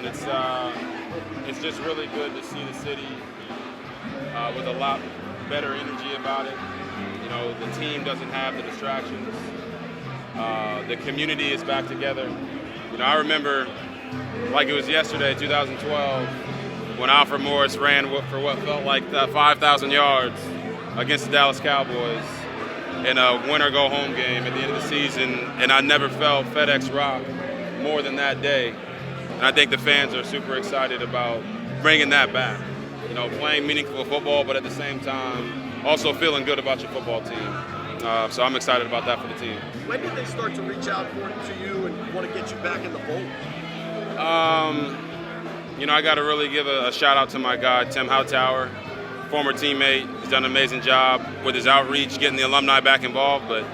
man. It's just really good to see the city with a lot better energy about it. You know, the team doesn't have the distractions. The community is back together. You know, I remember like it was yesterday, 2012, when Alfred Morris ran for what felt like 5,000 yards against the Dallas Cowboys in a winner-go-home game at the end of the season, and I never felt FedEx rock more than that day. And I think the fans are super excited about bringing that back. You know, playing meaningful football, but at the same time, also feeling good about your football team. So I'm excited about that for the team. When did they start to reach out to you and want to get you back in the fold? You know, I got to really give a shout out to my guy, Sam Howell, former teammate. He's done an amazing job with his outreach, getting the alumni back involved. But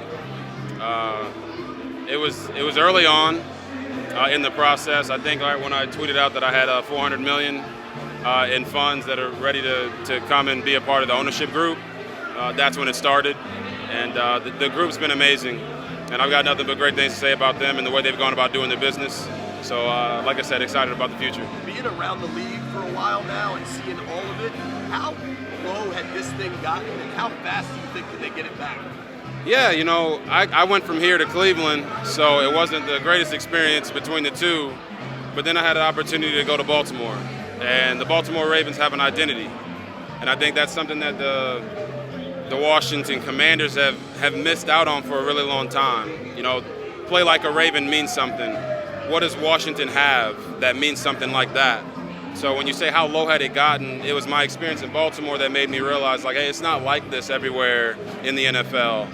it was early on in the process. I think when I tweeted out that I had $400 million in funds that are ready to come and be a part of the ownership group, that's when it started. And the group's been amazing. And I've got nothing but great things to say about them and the way they've gone about doing their business. So, like I said, excited about the future. Being around the league for a while now and seeing all of it, how low had this thing gotten and how fast do you think that they get it back? Yeah, you know, I went from here to Cleveland, so it wasn't the greatest experience between the two. But then I had an opportunity to go to Baltimore. And the Baltimore Ravens have an identity. And I think that's something that the Washington Commanders have missed out on for a really long time. You know, play like a Raven means something. What does Washington have that means something like that? So when you say how low had it gotten, it was my experience in Baltimore that made me realize, like, hey, it's not like this everywhere in the NFL.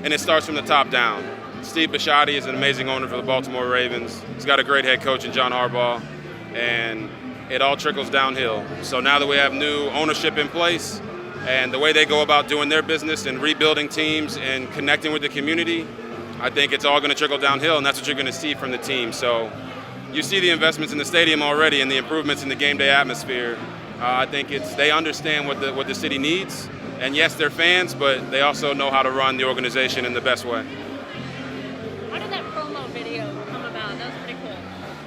And it starts from the top down. Steve Bisciotti is an amazing owner for the Baltimore Ravens. He's got a great head coach in John Harbaugh, and it all trickles downhill. So now that we have new ownership in place and the way they go about doing their business and rebuilding teams and connecting with the community, I think it's all going to trickle downhill, and that's what you're going to see from the team. So you see the investments in the stadium already and the improvements in the game day atmosphere. I think they understand what the city needs. And yes, they're fans, but they also know how to run the organization in the best way. How did that promo video come about? That was pretty cool.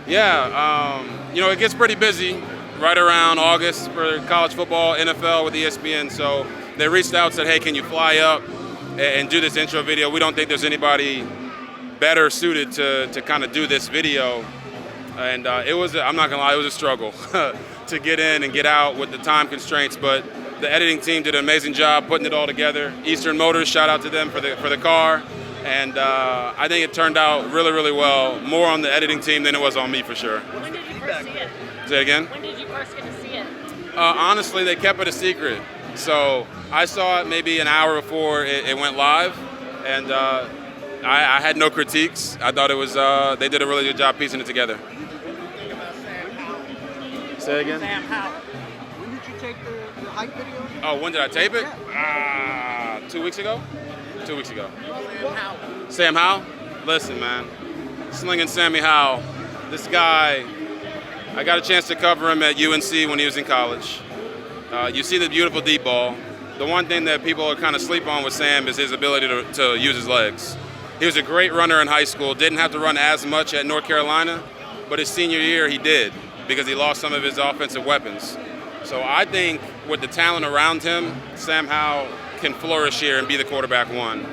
Yeah, you know, it gets pretty busy right around August for college football, NFL with ESPN. So they reached out and said, hey, can you fly up and do this intro video? We don't think there's anybody better suited to kind of do this video. And it was, I'm not gonna lie, it was a struggle to get in and get out with the time constraints, but the editing team did an amazing job putting it all together. Eastern Motors, shout out to them for the car. And I think it turned out really, really well, more on the editing team than it was on me for sure. When did you first see it? Say it again? When did you first get to see it? Honestly, they kept it a secret. So I saw it maybe an hour before it went live, and I had no critiques. I thought it was they did a really good job piecing it together. What did you think about Sam Howell? Say it again? Sam Howell. When did you take the hype video? Oh, when did I tape it? Yeah. 2 weeks ago? 2 weeks ago. Sam Howell. Sam Howell? Listen, man. Slinging Sammy Howell. This guy, I got a chance to cover him at UNC when he was in college. You see the beautiful deep ball. The one thing that people kind of sleep on with Sam is his ability to use his legs. He was a great runner in high school, didn't have to run as much at North Carolina, but his senior year he did because he lost some of his offensive weapons. So I think with the talent around him, Sam Howell can flourish here and be the quarterback one.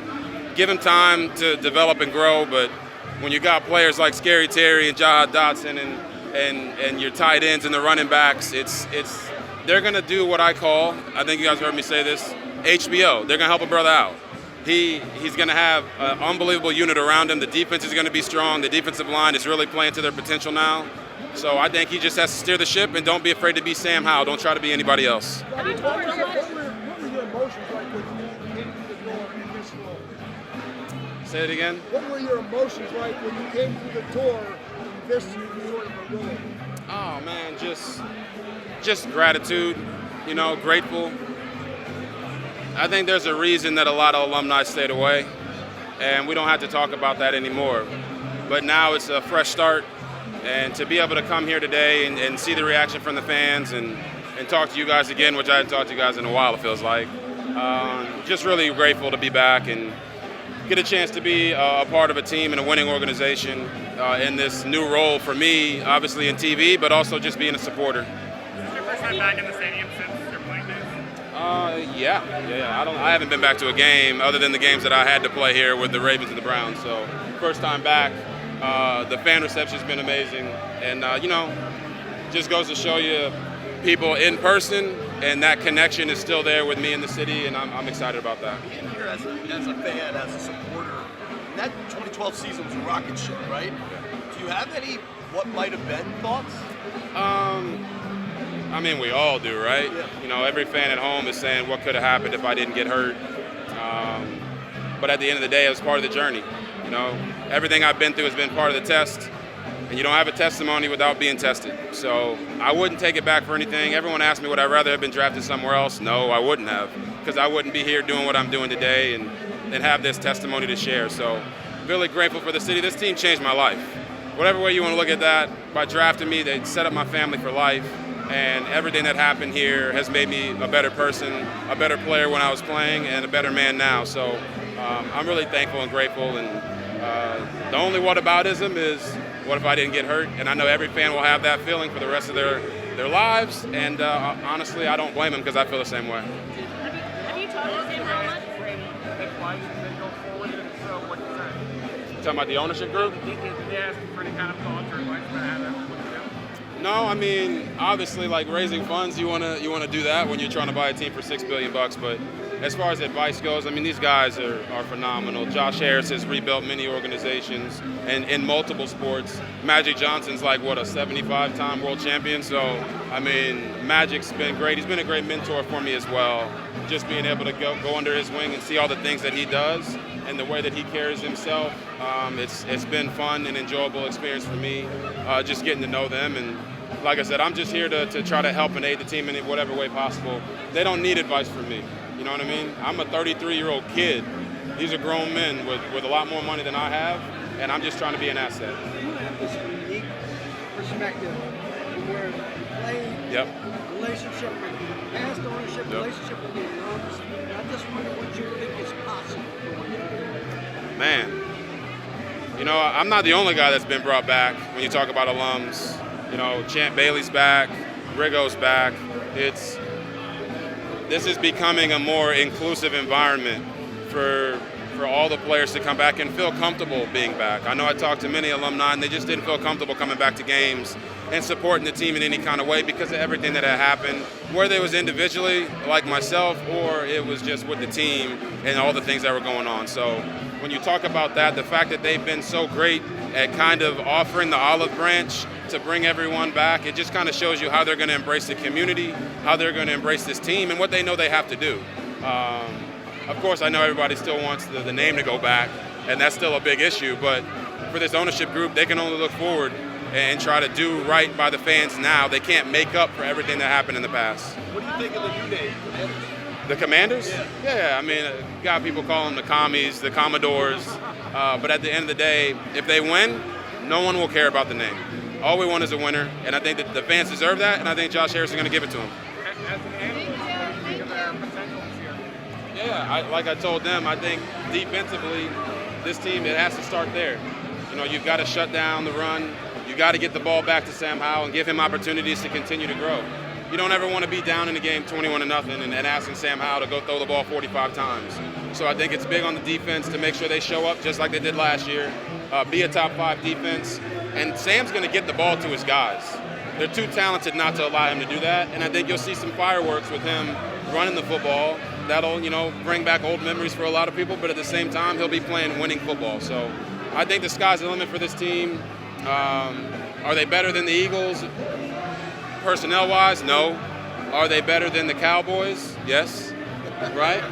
Give him time to develop and grow, but when you got players like Scary Terry and Jaha Dotson and your tight ends and the running backs, they're going to do what I call, I think you guys heard me say this, HBO. They're going to help a brother out. He's going to have an unbelievable unit around him. The defense is going to be strong. The defensive line is really playing to their potential now. So I think he just has to steer the ship, and don't be afraid to be Sam Howell. Don't try to be anybody else. Have you talked so much? What were your emotions like when you came through the door in this role? Say it again. What were your emotions like when you came through the door in this sort of a role? Oh, man, just gratitude, you know, grateful. I think there's a reason that a lot of alumni stayed away, and we don't have to talk about that anymore. But now it's a fresh start, and to be able to come here today and see the reaction from the fans and talk to you guys again, which I hadn't talked to you guys in a while, it feels like. Just really grateful to be back, and get a chance to be a part of a team and a winning organization in this new role for me, obviously in TV, but also just being a supporter. Is this your first time back in the stadium since your playing days? Yeah. I haven't been back to a game other than the games that I had to play here with the Ravens and the Browns. So first time back. The fan reception's been amazing, and just goes to show you people in person, and that connection is still there with me in the city, and I'm excited about that. Being here as a fan, as a supporter, that 2012 season was a rocket ship, right? Do you have any what might have been thoughts? I mean, we all do, right? Yeah. Every fan at home is saying, what could have happened if I didn't get hurt? But at the end of the day, it was part of the journey. Everything I've been through has been part of the test, and you don't have a testimony without being tested. So I wouldn't take it back for anything. Everyone asked me, would I rather have been drafted somewhere else? No, I wouldn't have, because I wouldn't be here doing what I'm doing today and have this testimony to share. So really grateful for the city. This team changed my life. Whatever way you want to look at that, by drafting me, they set up my family for life, and everything that happened here has made me a better person, a better player when I was playing, and a better man now. So I'm really thankful and grateful, and the only whataboutism is, what if I didn't get hurt? And I know every fan will have that feeling for the rest of their lives, and honestly, I don't blame them, because I feel the same way. Have you talked to Sam Howell much? Talking about the ownership group? Did they ask you for any kind of thoughts or advice about how to what to do? No, I mean, obviously, like raising funds, you wanna do that when you're trying to buy a team for $6 billion. But as far as advice goes, I mean, these guys are phenomenal. Josh Harris has rebuilt many organizations and in multiple sports. Magic Johnson's like, what, a 75-time world champion? So, I mean, Magic's been great. He's been a great mentor for me as well. Just being able to go under his wing and see all the things that he does and the way that he carries himself. It's been fun and enjoyable experience for me, just getting to know them. And like I said, I'm just here to try to help and aid the team in whatever way possible. They don't need advice from me. You know what I mean? I'm a 33-year-old kid. These are grown men with a lot more money than I have, and I'm just trying to be an asset. You have this unique perspective where you play relationship with past ownership, relationship with the alums. I just wonder what you think is possible going forward. Man, I'm not the only guy that's been brought back when you talk about alums. Champ Bailey's back, Rigo's back. This is becoming a more inclusive environment for all the players to come back and feel comfortable being back. I know I talked to many alumni, and they just didn't feel comfortable coming back to games and supporting the team in any kind of way because of everything that had happened, whether it was individually, like myself, or it was just with the team and all the things that were going on. So when you talk about that, the fact that they've been so great at kind of offering the olive branch to bring everyone back, it just kind of shows you how they're going to embrace the community, how they're going to embrace this team, and what they know they have to do. Of course, I know everybody still wants the name to go back, and that's still a big issue, but for this ownership group, they can only look forward and try to do right by the fans now. They can't make up for everything that happened in the past. What do you think of the new name, Commanders? The Commanders? Yeah. I mean, got people calling them the Commies, the Commodores, but at the end of the day, if they win, no one will care about the name. All we want is a winner, and I think that the fans deserve that, and I think Josh Harris is going to give it to them. As an analyst, what do you think of their potential this year? Yeah, like I told them, I think defensively, this team, it has to start there. You've got to shut down the run. You've got to get the ball back to Sam Howell and give him opportunities to continue to grow. You don't ever want to be down in the game 21-0 and asking Sam Howell to go throw the ball 45 times. So I think it's big on the defense to make sure they show up just like they did last year, be a top 5 defense, and Sam's going to get the ball to his guys. They're too talented not to allow him to do that, and I think you'll see some fireworks with him running the football. That'll, bring back old memories for a lot of people, but at the same time, he'll be playing winning football. So I think the sky's the limit for this team. Are they better than the Eagles? Personnel-wise, no. Are they better than the Cowboys? Yes. Right?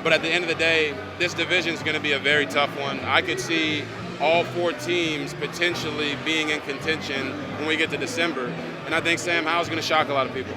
But at the end of the day, this division is going to be a very tough one. I could see all 4 teams potentially being in contention when we get to December. And I think Sam Howell's going to shock a lot of people.